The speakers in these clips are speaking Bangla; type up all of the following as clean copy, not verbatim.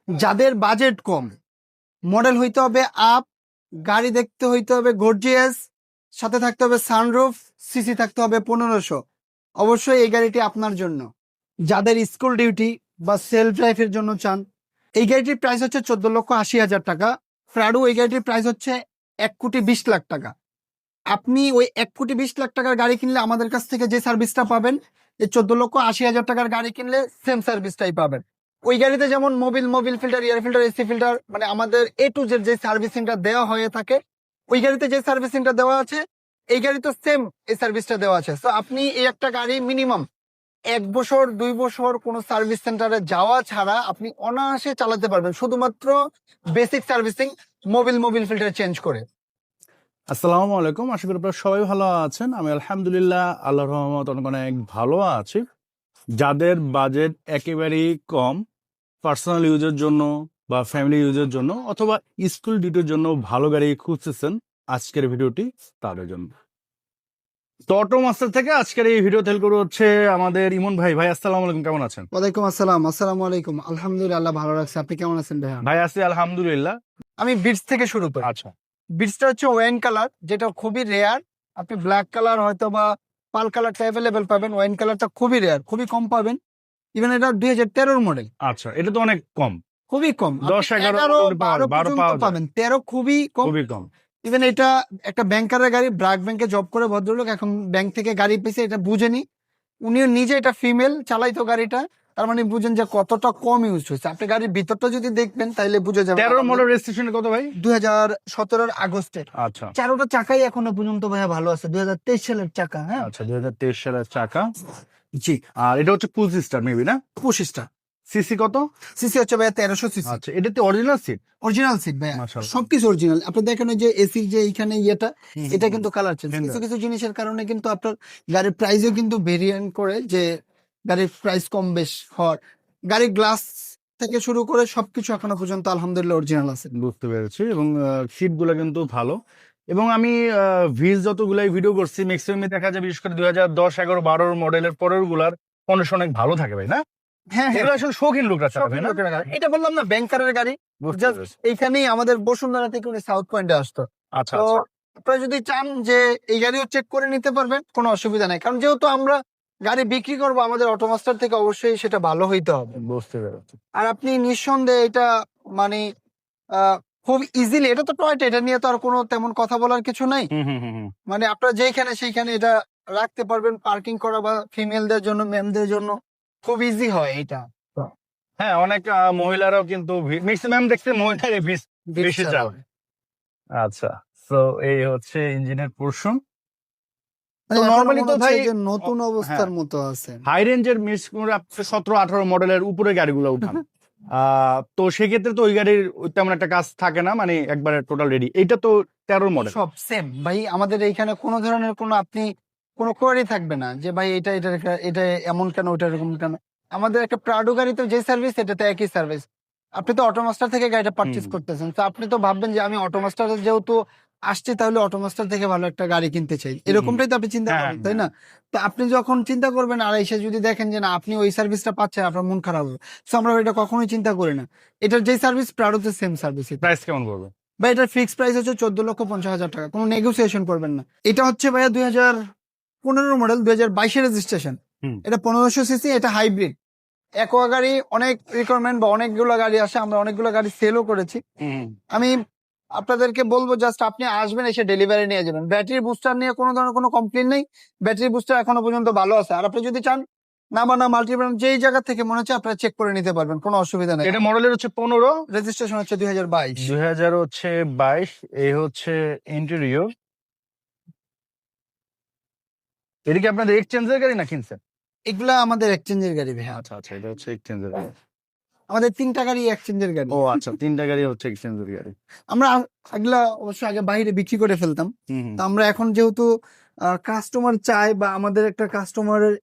যাদের বাজেট কম, মডেল হইতে হবে আপ, গাড়ি দেখতে হইতে হবে গর্জিয়াস, সাথে থাকতে হবে সানরুফ, সিসি থাকতে হবে 1500। অবশ্যই এই গাড়িটি আপনার জন্য। যাদের স্কুল ডিউটি বা সেলফ ড্রাইভের জন্য চান, এই গাড়িটির প্রাইস হচ্ছে 14,80,000 টাকা। প্রাডো এই গাড়িটির প্রাইস হচ্ছে 1,20,00,000 টাকা। আপনি ওই 1,20,00,000 টাকার গাড়ি কিনলে আমাদের কাছ থেকে যে সার্ভিসটা পাবেন, এই 14,80,000 টাকার গাড়ি কিনলে সেম সার্ভিসটাই পাবেন। ওই গাড়িতে যেমন Mobil filter, air filter, AC filter, মানে আমাদের এ টু জেড যে সার্ভিসিংটা দেওয়া হয়ে থাকে, ওই গাড়িতে যে সার্ভিসিংটা দেওয়া আছে এই গাড়িতে সেম এই সার্ভিসটা দেওয়া আছে। তো আপনি এই একটা গাড়ি মিনিমাম 1 বছর 2 বছর কোনো সার্ভিস সেন্টারে যাওয়া ছাড়া আপনি অনায়াসে চালাতে পারবেন, শুধুমাত্র basic servicing, Mobil filter change করে। আসসালামু আলাইকুম, আশা করি আপনারা সবাই ভালো আছেন। আমি আলহামদুলিল্লাহ আল্লাহর রহমত অনেক অনেক ভালো আছি। যাদের বাজেট একেবারেই কম, পার্সোনাল ইউজের জন্য বা ফ্যামিলি ইউজের জন্য অথবা স্কুল ডিউটির জন্য ভালো গাড়ি খুঁজতেছেন, আজকের ভিডিওটি তাদের জন্য। তো অটো মাস্টার থেকে আজকের এই ভিডিও তেল করে হচ্ছে আমাদের ইমন ভাই। ভাই আসসালামু আলাইকুম, কেমন আছেন? ওয়ালাইকুম আসসালাম। আসসালামু আলাইকুম। আলহামদুলিল্লাহ, আল্লাহ ভালো রাখছে। আপনি কেমন আছেন ভাইয়া? ভাই আছি আলহামদুলিল্লাহ। আমি বিটস থেকে শুরু করি। আচ্ছা, বিটসটা হচ্ছে ওয়াইন কালার, যেটা খুবই রেয়ার। আপনি ব্ল্যাক কালার হয়তো বা পাল কালারটা অ্যাভেলেবেল পাবেন, ওয়াইন কালারটা খুবই রেয়ার, খুবই কম পাবেন। ইভেন এটা 2013 মডেল, আচ্ছা, এটা তো অনেক কম। খুবই কম। 10-11 12 12 পর্যন্ত পাওয়া যায়। পাবেন, 13 খুবই কম। খুবই কম। ইভেন এটা একটা ব্যাংকারের গাড়ি, ব্র্যাক ব্যাংকে জব করে ভদ্রলোক, এখন ব্যাংক থেকে গাড়ি পেয়েছে, এটা বুঝেনি। উনিও নিজে, এটা ফিমেল চালাইতো গাড়িটা, তার মানে বুঝেন যে কতটা কম ইউজ হয়েছে। আপনি গাড়ির ভিতরটা যদি দেখবেন তাহলে বুঝে যাবেন। 13 মডেল রেজিস্ট্রেশন কত ভাই? 2017 আগস্টে। আচ্ছা চারোটা চাকাই এখনো পর্যন্ত ভাইয়া ভালো আছে, 2023 সালের চাকা। হ্যাঁ, আচ্ছা, 2023 সালের চাকা। জি। আর এটা হচ্ছে ফুল সিস্টার মেবি না? 25টা সিসি কত? সিসি হচ্ছে ভাইয়া 1300 সিসি। আচ্ছা, এটাতে অরিজিনাল সিট? অরিজিনাল সিট ভাইয়া, মাশাআল্লাহ। সবকিছু অরিজিনাল। আপনি দেখেন ওই যে এসির যে এইখানে ইয়েটা, এটা কিন্তু কালার চেঞ্জ। Fender। কিছু কিছু জিনিসের কারণে কিন্তু আপনার গাড়ির প্রাইসও কিন্তু ভেরিয়েন্ট করে, যে গাড়ির প্রাইস কম বেশ হওয়ার। গাড়ির গ্লাস থেকে শুরু করে সবকিছু এখনো পর্যন্ত আলহামদুলিল্লাহ অরিজিনাল আছে। বুঝতে পেরেছি। এবং সিট গুলো কিন্তু ভালো। এবং আমি ভিজ যতগুলাই ভিডিও করছি ম্যাক্সিমাম দেখা যায় বিশেষ করে 2010, 11, 12 মডেলের পরের গুলার কন্ডিশন অনেক ভালো থাকে ভাই না? হ্যাঁ হ্যাঁ, এগুলো আসলে শৌখিন লোকরা চালাবে না? লোকেরা গাড়ি। এটা বললাম না, ব্যাংকারের গাড়ি। বুঝতে জাস্ট পেরেছি। এইখানেই আমাদের বসুন্ধরা থেকে উনি সাউথ পয়েন্টে আসতো। আচ্ছা তো আচ্ছা, আপনারা যদি চান যে এই গাড়িও চেক করে নিতে পারবেন, কোনো অসুবিধা নাই। কারণ যেহেতু আমরা গাড়ি বিক্রি করবো, আমাদের অটোমাস্টার থেকে অবশ্যই সেটা ভালো হইতে হবে। বুঝতে পেরেছি। আর আপনি নিঃসন্দেহে এটা মানে আহ, খুব ইজিলি, এটা তো টয়টা, এটা নিয়ে তো আর কোনো তেমন কথা বলার কিছু নাই। হুম। মানে আপনারা যেখানে সেইখানে এটা রাখতে পারবেন, পার্কিং করা বা ফিমেলদের জন্য, ম্যামদের জন্য খুব ইজি হয় এটা। হ্যাঁ, অনেক মহিলারাও কিন্তু ম্যাক্সিমাম দেখতে মহিলারই বেশি চালায়। আচ্ছা, তো এই হচ্ছে ইঞ্জিনের পোর্শন। মানে তো এখনো নরমালি মনে তো হচ্ছে ভাই যে নতুন হ্যাঁ, অবস্থার মতো আছে। হাই রেঞ্জের মিস করে আপনি 17-18 মডেলের উপরে গাড়িগুলো উঠান। তো সেক্ষেত্রে তো ওই গাড়ির তেমন একটা কাজ থাকে না, মানে একবারে টোটাল রেডি। এইটা তো 13 মডেল। সব সেম ভাই, আমাদের এইখানে কোনো ধরনের কোনো আপনি কোনো কোয়ারি থাকবে না যে ভাই এটা এমন কেন, ওইটা এরকম কেন। আমাদের একটা প্রাডো গাড়িতে যে সার্ভিস, এটাতে একই সার্ভিস। আপনি তো অটোমাস্টার থেকে গাড়িটা পারচেজ করতেছেন, তো আপনি তো ভাববেন যে আমি অটোমাস্টার যেহেতু আসছে, তাহলে অটোমাস্টার থেকে ভালো একটা গাড়ি কিনতে চাই, এরকমটাই তো আপনি চিন্তা হ্যাঁ, করেন, তাই না? তো আপনি যখন চিন্তা করবেন আর এসে যদি দেখেন যে না, আপনি ওই সার্ভিসটা পাচ্ছেন, আপনার মন খারাপ হবে। তো আমরা এটা কখনোই চিন্তা করি না। এটার যে সার্ভিস, প্রাডোতে সেম সার্ভিস। প্রাইস কেমন পড়বে? ভাই এটার ফিক্স প্রাইস হচ্ছে 14,50,000 টাকা, কোনো নেগোসিয়েশন করবেন না। এটা হচ্ছে ভাইয়া 2015 মডেল, 2022 রেজিস্ট্রেশন। হুম। এটা 1500 সিসি, এটা হাইব্রিড। একোয়া গাড়ি অনেক রিকোয়ারমেন্ট বা অনেকগুলো গাড়ি আসে, আমরা অনেকগুলো গাড়ি সেলও করেছি। আমি আপনাদেরকে বলবো জাস্ট আপনি আসবেন, এসে ডেলিভারি নিয়ে যাবেন। ব্যাটারি বুস্টার নিয়ে কোনো ধরনের কোনো কমপ্লেন নেই, ব্যাটারি বুস্টার এখনো পর্যন্ত ভালো আছে। আর আপনি যদি চান নামানা মাল্টিব্র্যান্ড যেই জায়গা থেকে মনে হচ্ছে আপনারা চেক করে নিতে পারবেন, কোনো অসুবিধা নেই। এটা মডেলের হচ্ছে 15, রেজিস্ট্রেশন হচ্ছে 2022। 2022। এই হচ্ছে ইন্টেরিয়র। এটা কি আপনাদের এক্সচেঞ্জের গাড়ি না কিনছেন? এগুলা আমাদের এক্সচেঞ্জের গাড়ি ভাইয়া। আচ্ছা আচ্ছা, এটা হচ্ছে এক্সচেঞ্জের গাড়ি। আমাদের 3টা গাড়ি এক্সচেঞ্জের গাড়ি। ও আচ্ছা, 3টা গাড়ি হচ্ছে এক্সচেঞ্জের গাড়ি। আমরা এগুলা অবশ্য আগে বাইরে বিক্রি করে ফেলতাম। তো আমরা এখন যেহেতু কাস্টমার চাই, বা আমাদের একটা কাস্টমারের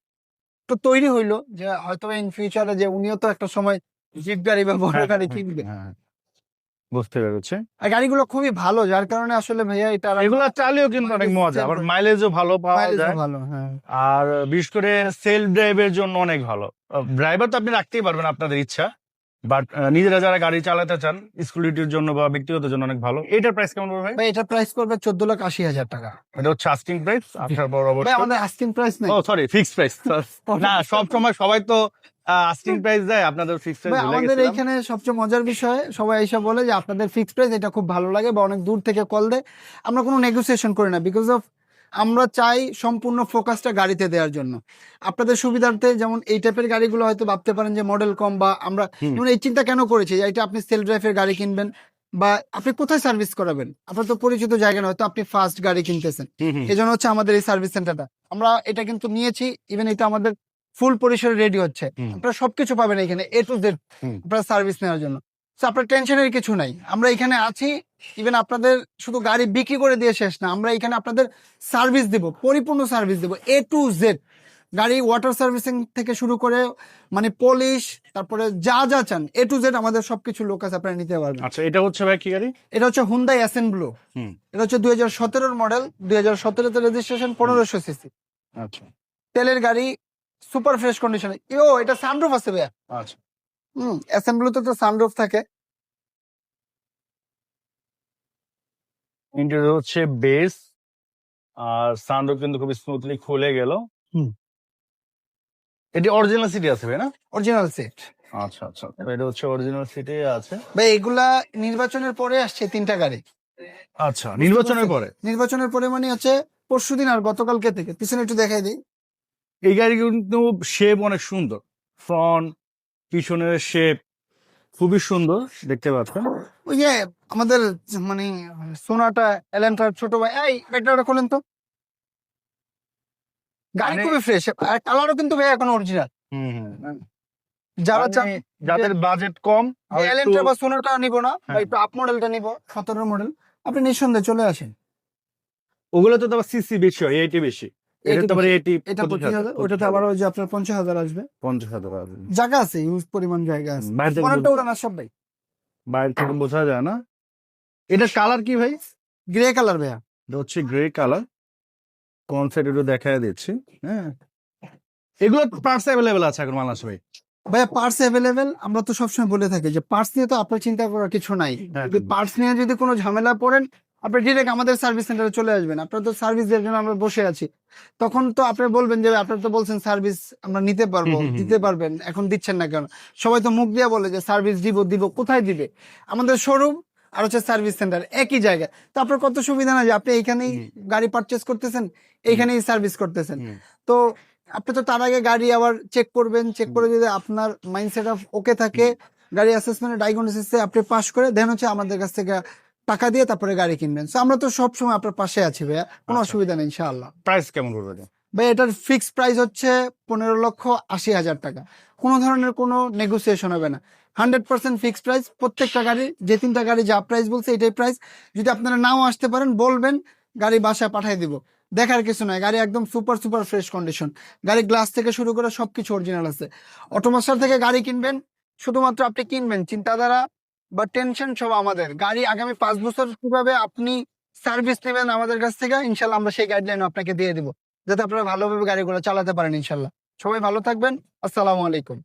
তো তৈরি হইলো যে হয়তো ইন ফিউচারে যে উনিও তো একটা সময় জিপ গাড়ি বা বড় গাড়ি কিনবে। হ্যাঁ, বুঝতে পেরেছি। আর গাড়িগুলো খুবই ভালো, যার কারণে আসলে ভাইয়া এটা এগুলা চালিয়েও কিন্তু অনেক মজা, আবার মাইলেজও ভালো পাওয়া যায়। ভালো। হ্যাঁ, আর বিশেষ করে সেলফ ড্রাইভের জন্য অনেক ভালো। ড্রাইভার তো আপনি রাখতেই পারবেন আপনাদের ইচ্ছা, বাট নিজেরা যারা গাড়ি চালাতে চান স্কুল ডিউটির জন্য বা ব্যক্তিগত জন্য অনেক ভালো। এটার প্রাইস কেমন পড়বে ভাই? ভাই এটার প্রাইস করবে 14,80,000 টাকা। এটা হচ্ছে আস্কিং প্রাইস, আসার পর ভাই অবশ্যই। আমাদের আস্কিং প্রাইস নাই। ও সরি, ফিক্সড প্রাইস। না, সব সময় সবাই তো আস্কিং প্রাইস দেয়, আপনাদের ফিক্সড ভাই প্রাইস ভুলে আমাদের গেছিলাম। এইখানে সবচেয়ে মজার বিষয় সবাই এসে বলে যে আপনাদের ফিক্সড প্রাইস, এটা খুব ভালো লাগে, বা অনেক দূর থেকে কল দেয়। আমরা কোনো নেগোসিয়েশন করি না, বিকজ অফ আমরা চাই সম্পূর্ণ ফোকাসটা গাড়িতে দেওয়ার জন্য আপনাদের সুবিধার্থে। যেমন এই টাইপের গাড়িগুলো হয়তো ভাবতে পারেন যে মডেল কম, বা আমরা যেমন এই চিন্তা কেন করেছি যে এটা আপনি সেলফ ড্রাইভের গাড়ি কিনবেন, বা আপনি কোথায় সার্ভিস করাবেন, আপনার তো পরিচিত জায়গা নয়, হয়তো আপনি ফার্স্ট গাড়ি কিনতেছেন, এই জন্য হচ্ছে আমাদের এই সার্ভিস সেন্টারটা। আমরা এটা কিন্তু নিয়েছি, ইভেন এটা আমাদের ফুল পরিসরে রেডি হচ্ছে। আপনারা সবকিছু পাবেন এখানে A to Z আপনারা সার্ভিস নেওয়ার জন্য। তো আপনার টেনশনের কিছু নাই, আমরা এখানে আছি। ইভেন আপনাদের শুধু গাড়ি বিক্রি করে দিয়ে শেষ না, আমরা এখানে আপনাদের সার্ভিস দিব, পরিপূর্ণ সার্ভিস দিব A to Z। গাড়ি ওয়াটার সার্ভিসিং থেকে শুরু করে মানে পলিশ, তারপরে যা যা চান A to Z আমাদের সবকিছু লোক আছে, আপনারা নিতে পারবেন। আচ্ছা, এটা হচ্ছে ভাই কি গাড়ি? এটা হচ্ছে হুন্ডাই অ্যাসেন্ট ব্লু। এটা হচ্ছে 2017 মডেল, 2017 রেজিস্ট্রেশন, 1500 সিসি আচ্ছা তেলের গাড়ি, সুপার ফ্রেশ কন্ডিশনে। এটা সানরুফ আছে ভাইয়া। আচ্ছা, অ্যাসেম্বলিতে তো সানরুফ থাকে। ইন্টেরিয়র হচ্ছে বেস, আর সানরুফ কিন্তু খুব স্মুথলি খুলে গেল। এটি অরিজিনাল সিটি আছে ভাই না? Original set. আচ্ছা আচ্ছা, এটা হচ্ছে অরিজিনাল সিটি আছে। ভাই এগুলা নির্বাচনের পরে আসছে 3টা গাড়ি। আচ্ছা, নির্বাচনের পরে? নির্বাচনের পরে মানে হচ্ছে পরশুদিন আর গতকালকে থেকে। পিছনে একটু দেখাই দিই। এই গাড়ি কিন্তু শেপ অনেক সুন্দর, ফ্রন্ট পিছনের শেপ খুবই সুন্দর দেখতে পাচ্ছেন। ওই যে আমাদের মানে সোনাটা এলেন্টার ছোট ভাই, এই ব্যাগটা খোলেন তো। গাড়ি মানে- খুবই ফ্রেশ, আর কালারও কিন্তু ভাই এখন অরিজিনাল। যারা চান যাদের বাজেট কম, আর একটু- এলেন্টা বা সোনাটা নিব না, বা হ্যাঁ। একটু আপ মডেলটা নিব, 17 মডেল, আপনি নিঃসন্দেহে চলে আসেন। ওগুলো তো আবার সিসি বেশি হয়, এইটি বেশি। এটা তো আবার এইটি, এটা 25,000, ওটাতে আবার ওই যে আপনার 50,000 আসবে। 50,000 আসবে। জায়গা আছে, ইউজ পরিমাণ জায়গা আছে। বাইরে থেকে অনেকটা উড়ান সব ভাই। বাইরে থেকে বোঝা যায় না। এটা কালার কি ভাই? গ্রে কালার ভাইয়া। এটা হচ্ছে গ্রে কালার। কনসেপ্ট একটু দেখায় দিচ্ছি। হ্যাঁ, এগুলো পার্টস অ্যাভেলেবেল আছে এখন বাংলাদেশে ভাই? ভাইয়া পার্টস অ্যাভেলেবেল। আমরা তো সবসময় বলে থাকি যে পার্টস নিয়ে তো আপনার চিন্তা করার কিছু নাই। হ্যাঁ। যদি পার্টস নিয়ে যদি কোনো ঝামেলা পড়েন, আপনি ডিরেক্ট আমাদের সার্ভিস সেন্টারে চলে আসবেন। আপনার তো সার্ভিস দেওয়ার জন্য আমরা বসে আছি। তখন তো আপনি বলবেন যে আপনার তো বলছেন সার্ভিস আমরা নিতে পারবো, দিতে পারবেন, এখন দিচ্ছেন না কেন? সবাই তো মুখ দিয়ে বলে যে সার্ভিস দিব দিব, কোথায় দিবে? আমাদের শোরুম আর হচ্ছে সার্ভিস সেন্টার একই জায়গায়। তো আপনার কত সুবিধা না যে আপনি এইখানেই গাড়ি পারচেস করতেছেন, এইখানেই সার্ভিস করতেছেন। তো আপনি তো তার আগে গাড়ি আবার চেক করবেন, চেক করে যদি আপনার মাইন্ডসেট অফ ওকে থাকে, গাড়ি অ্যাসেসমেন্ট ডায়াগনোসিসে আপনি পাস করে দেন হচ্ছে আমাদের কাছ থেকে টাকা দিয়ে তারপরে গাড়ি কিনবেন। সো আমরা তো সব সময় আপনার পাশে আছি ভাইয়া, কোনো আচ্ছা। অসুবিধা নেই ইনশাআল্লাহ। প্রাইস কেমন পড়বে এটা? ভাই এটার ফিক্স প্রাইস হচ্ছে 15,80,000 টাকা। কোনো ধরনের কোনো নেগোসিয়েশন হবে না, 100% ফিক্স প্রাইস। প্রত্যেকটা গাড়ি, যে 3টা গাড়ি যা প্রাইস বলছে এটাই প্রাইস। যদি আপনারা নাও আসতে পারেন বলবেন, গাড়ি বাসায় পাঠিয়ে দিব। দেখার কিছু নয়, গাড়ি একদম সুপার সুপার ফ্রেশ কন্ডিশন। গাড়ি গ্লাস থেকে শুরু করে সবকিছু অরিজিনাল আছে। অটোমাস্টার থেকে গাড়ি কিনবেন, শুধুমাত্র আপনি কিনবেন, চিন্তাধারা বা টেনশন সব আমাদের। গাড়ি আগামী 5 বছর কিভাবে আপনি সার্ভিস নেবেন আমাদের কাছ থেকে, ইনশাল্লাহ আমরা সেই গাইডলাইন আপনাকে দিয়ে দিব, যাতে আপনারা ভালোভাবে গাড়িগুলো চালাতে পারেন ইনশাল্লাহ। সবাই ভালো থাকবেন। আসসালামু আলাইকুম।